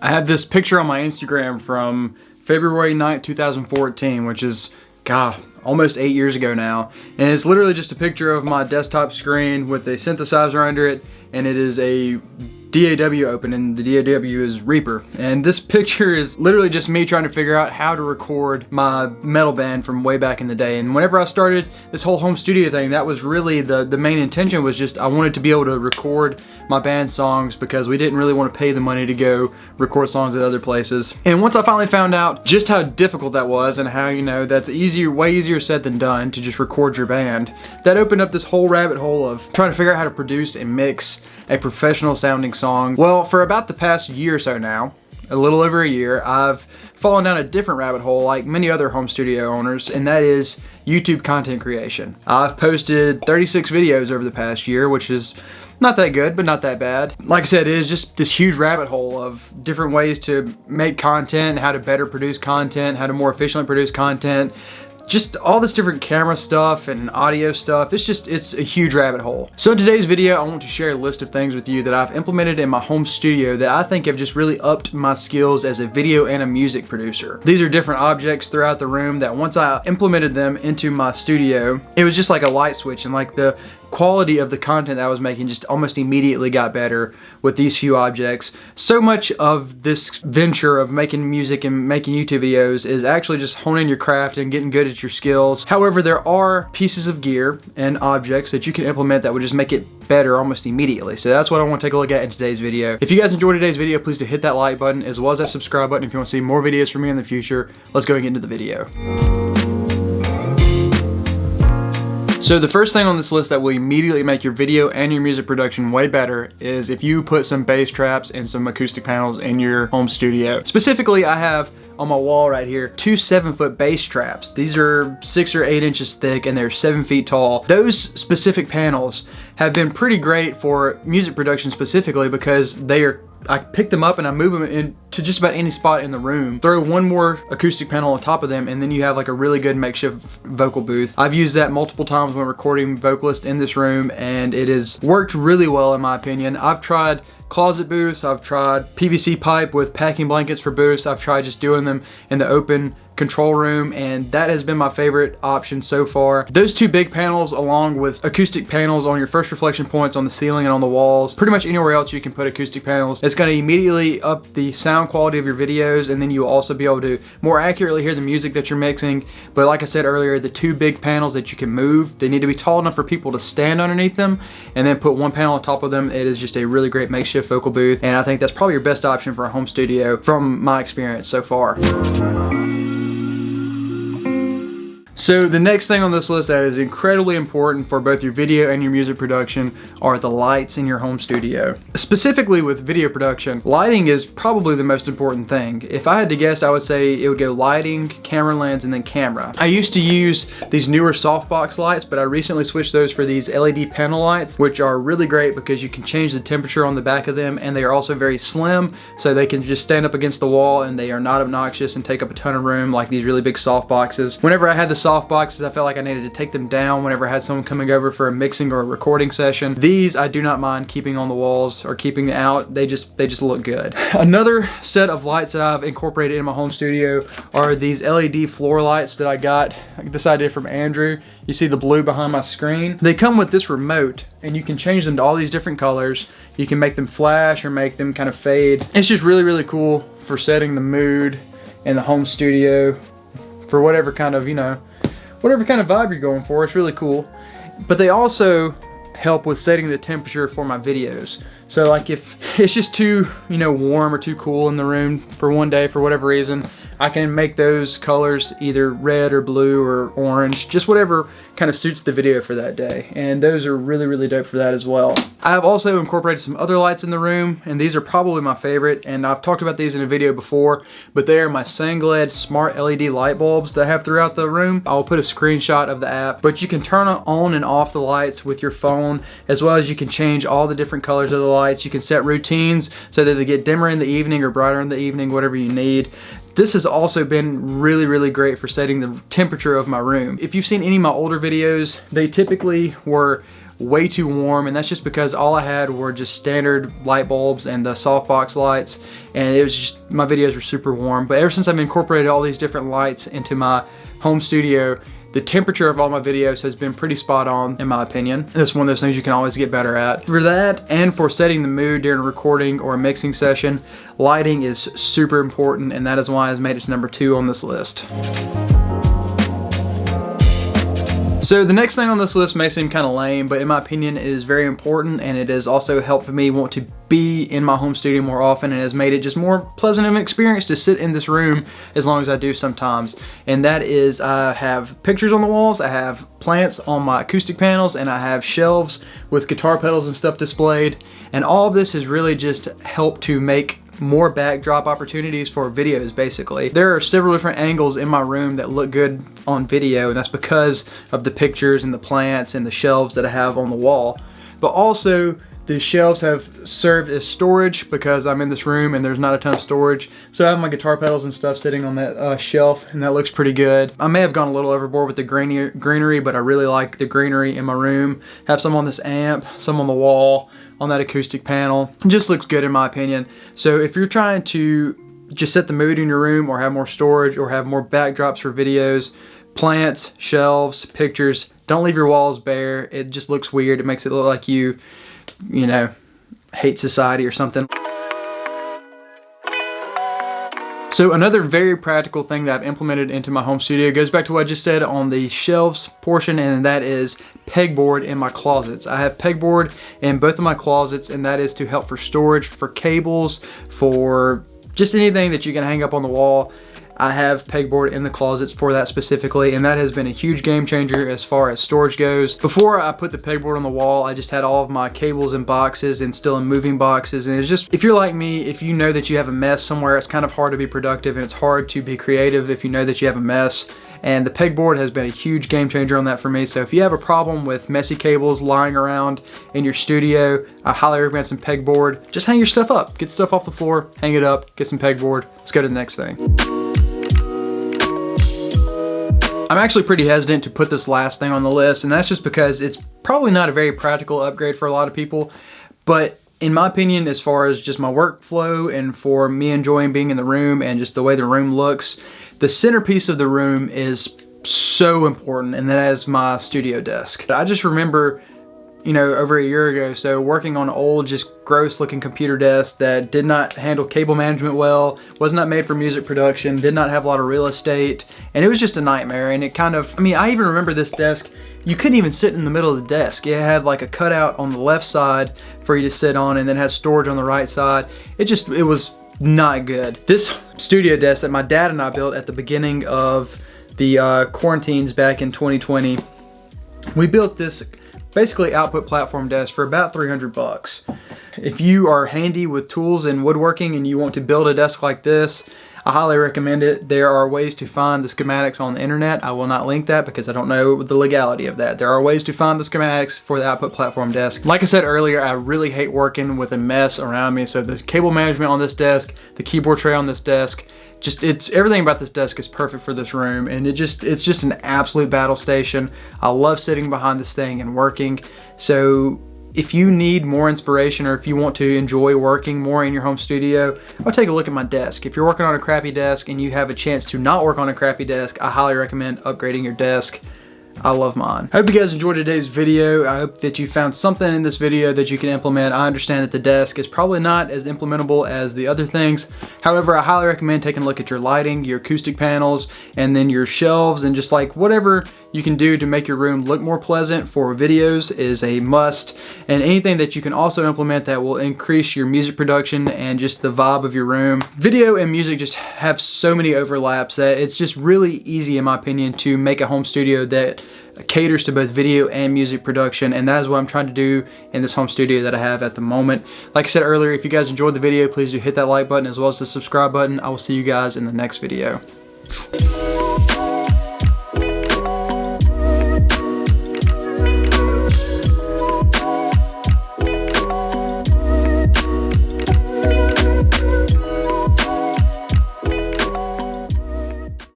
I have this picture on my Instagram from February 9th, 2014, which is, God, almost 8 years ago now. And it's literally just a picture of my desktop screen with a synthesizer under it, and it is a DAW open, and the DAW is Reaper. And this picture is literally just me trying to figure out how to record my metal band from way back in the day. And whenever I started this whole home studio thing, that was really the main intention, was just I wanted to be able to record my band songs because we didn't really want to pay the money to go record songs at other places. And once I finally found out just how difficult that was and how, you know, that's way easier said than done to just record your band, that opened up this whole rabbit hole of trying to figure out how to produce and mix a professional sounding song. Well, for about the past year or so now, a little over a year, I've fallen down a different rabbit hole like many other home studio owners, and that is YouTube content creation. I've posted 36 videos over the past year, which is not that good, but not that bad. Like I said, it is just this huge rabbit hole of different ways to make content, how to better produce content, how to more efficiently produce content, just all this different camera stuff and audio stuff. It's a huge rabbit hole. So in today's video, I want to share a list of things with you that I've implemented in my home studio that I think have just really upped my skills as a video and a music producer. These are different objects throughout the room that once I implemented them into my studio, it was just like a light switch, and like the quality of the content that I was making just almost immediately got better with these few objects. So much of this venture of making music and making YouTube videos is actually just honing your craft and getting good at your skills. However, there are pieces of gear and objects that you can implement that would just make it better almost immediately. So that's what I want to take a look at in today's video. If you guys enjoyed today's video, please do hit that like button as well as that subscribe button if you want to see more videos from me in the future. Let's go and get into the video. So the first thing on this list that will immediately make your video and your music production way better is if you put some bass traps and some acoustic panels in your home studio. Specifically, I have on my wall right here 2 7-foot bass traps. These are 6 or 8 inches thick and they're 7 feet tall. Those specific panels have been pretty great for music production specifically because I pick them up and I move them into just about any spot in the room. Throw one more acoustic panel on top of them and then you have like a really good makeshift vocal booth. I've used that multiple times when recording vocalists in this room and it has worked really well in my opinion. I've tried closet booths, I've tried PVC pipe with packing blankets for booths, I've tried just doing them in the open control room, and that has been my favorite option so far. Those 2 big panels along with acoustic panels on your first reflection points on the ceiling and on the walls, pretty much anywhere else you can put acoustic panels, it's going to immediately up the sound quality of your videos, and then you'll also be able to more accurately hear the music that you're mixing. But like I said earlier, the 2 big panels that you can move, they need to be tall enough for people to stand underneath them, and then put one panel on top of them. It is just a really great makeshift vocal booth, and I think that's probably your best option for a home studio from my experience so far. So the next thing on this list that is incredibly important for both your video and your music production are the lights in your home studio. Specifically with video production, lighting is probably the most important thing. If I had to guess, I would say it would go lighting, camera lens, and then camera. I used to use these newer softbox lights, but I recently switched those for these LED panel lights, which are really great because you can change the temperature on the back of them, and they are also very slim, so they can just stand up against the wall and they are not obnoxious and take up a ton of room like these really big softboxes. Whenever I had the soft boxes, I felt like I needed to take them down whenever I had someone coming over for a mixing or a recording session. These I do not mind keeping on the walls or keeping out. They just look good. Another set of lights that I've incorporated in my home studio are these LED floor lights that I got this idea from Andrew. You see the blue behind my screen? They come with this remote and you can change them to all these different colors. You can make them flash or make them kind of fade. It's just really, really cool for setting the mood in the home studio for whatever kind of, whatever kind of vibe you're going for. It's really cool. But they also help with setting the temperature for my videos. So like if it's just too, warm or too cool in the room for one day for whatever reason, I can make those colors either red or blue or orange, just whatever kind of suits the video for that day. And those are really, really dope for that as well. I've also incorporated some other lights in the room, and these are probably my favorite, and I've talked about these in a video before, but they are my Sangled smart LED light bulbs that I have throughout the room. I'll put a screenshot of the app, but you can turn on and off the lights with your phone, as well as you can change all the different colors of the lights. You can set routines so that they get dimmer in the evening or brighter in the evening, whatever you need. This has also been really, really great for setting the temperature of my room. If you've seen any of my older videos, they typically were way too warm, and that's just because all I had were just standard light bulbs and the softbox lights, and it was just, my videos were super warm. But ever since I've incorporated all these different lights into my home studio, the temperature of all my videos has been pretty spot on, in my opinion. That's one of those things you can always get better at. For that, and for setting the mood during a recording or a mixing session, lighting is super important, and that is why I've made it to number 2 on this list. So the next thing on this list may seem kind of lame, but in my opinion it is very important, and it has also helped me want to be in my home studio more often, and has made it just more pleasant of an experience to sit in this room as long as I do sometimes. And that is, I have pictures on the walls, I have plants on my acoustic panels, and I have shelves with guitar pedals and stuff displayed. And all of this has really just helped to make more backdrop opportunities for videos, basically. There are several different angles in my room that look good on video, and that's because of the pictures and the plants and the shelves that I have on the wall. But also, the shelves have served as storage because I'm in this room and there's not a ton of storage. So I have my guitar pedals and stuff sitting on that shelf, and that looks pretty good. I may have gone a little overboard with the greenery, but I really like the greenery in my room. Have some on this amp, some on the wall, on that acoustic panel. It just looks good in my opinion. So if you're trying to just set the mood in your room, or have more storage, or have more backdrops for videos, plants, shelves, pictures, don't leave your walls bare. It just looks weird. It makes it look like you know, hate society or something. So another very practical thing that I've implemented into my home studio goes back to what I just said on the shelves portion, and that is pegboard in my closets. I have pegboard in both of my closets, and that is to help for storage, for cables, for just anything that you can hang up on the wall. I have pegboard in the closets for that specifically, and that has been a huge game changer as far as storage goes. Before I put the pegboard on the wall, I just had all of my cables in boxes and still in moving boxes, and it's just, if you're like me, if you know that you have a mess somewhere, it's kind of hard to be productive, and it's hard to be creative if you know that you have a mess. And the pegboard has been a huge game changer on that for me. So if you have a problem with messy cables lying around in your studio, I highly recommend some pegboard. Just hang your stuff up, get stuff off the floor, hang it up, get some pegboard. Let's go to the next thing. I'm actually pretty hesitant to put this last thing on the list, and that's just because it's probably not a very practical upgrade for a lot of people. But in my opinion, as far as just my workflow and for me enjoying being in the room and just the way the room looks, the centerpiece of the room is so important, and that is my studio desk. I just remember, you know, over a year ago, so working on an old, just gross looking computer desk that did not handle cable management well, was not made for music production, did not have a lot of real estate, and it was just a nightmare. And it kind of, I mean, I even remember this desk, you couldn't even sit in the middle of the desk. It had like a cutout on the left side for you to sit on, and then had storage on the right side. It was not good. This studio desk that my dad and I built at the beginning of the quarantines back in 2020, we built this basically output platform desk for about 300 bucks. If you are handy with tools and woodworking and you want to build a desk like this, I highly recommend it. There are ways to find the schematics on the internet. I will not link that because I don't know the legality of that. There are ways to find the schematics for the output platform desk. Like I said earlier, I really hate working with a mess around me. So the cable management on this desk, the keyboard tray on this desk, it's everything about this desk is perfect for this room, and it's just an absolute battle station. I love sitting behind this thing and working. So if you need more inspiration, or if you want to enjoy working more in your home studio, I'll take a look at my desk. If you're working on a crappy desk and you have a chance to not work on a crappy desk, I highly recommend upgrading your desk. I love mine. I hope you guys enjoyed today's video. I hope that you found something in this video that you can implement. I understand that the desk is probably not as implementable as the other things. However, I highly recommend taking a look at your lighting, your acoustic panels, and then your shelves, and just like whatever you can do to make your room look more pleasant for videos is a must. And anything that you can also implement that will increase your music production and just the vibe of your room. Video and music just have so many overlaps that it's just really easy, in my opinion, to make a home studio that caters to both video and music production, and that is what I'm trying to do in this home studio that I have at the moment. Like I said earlier, if you guys enjoyed the video, please do hit that like button as well as the subscribe button. I will see you guys in the next video.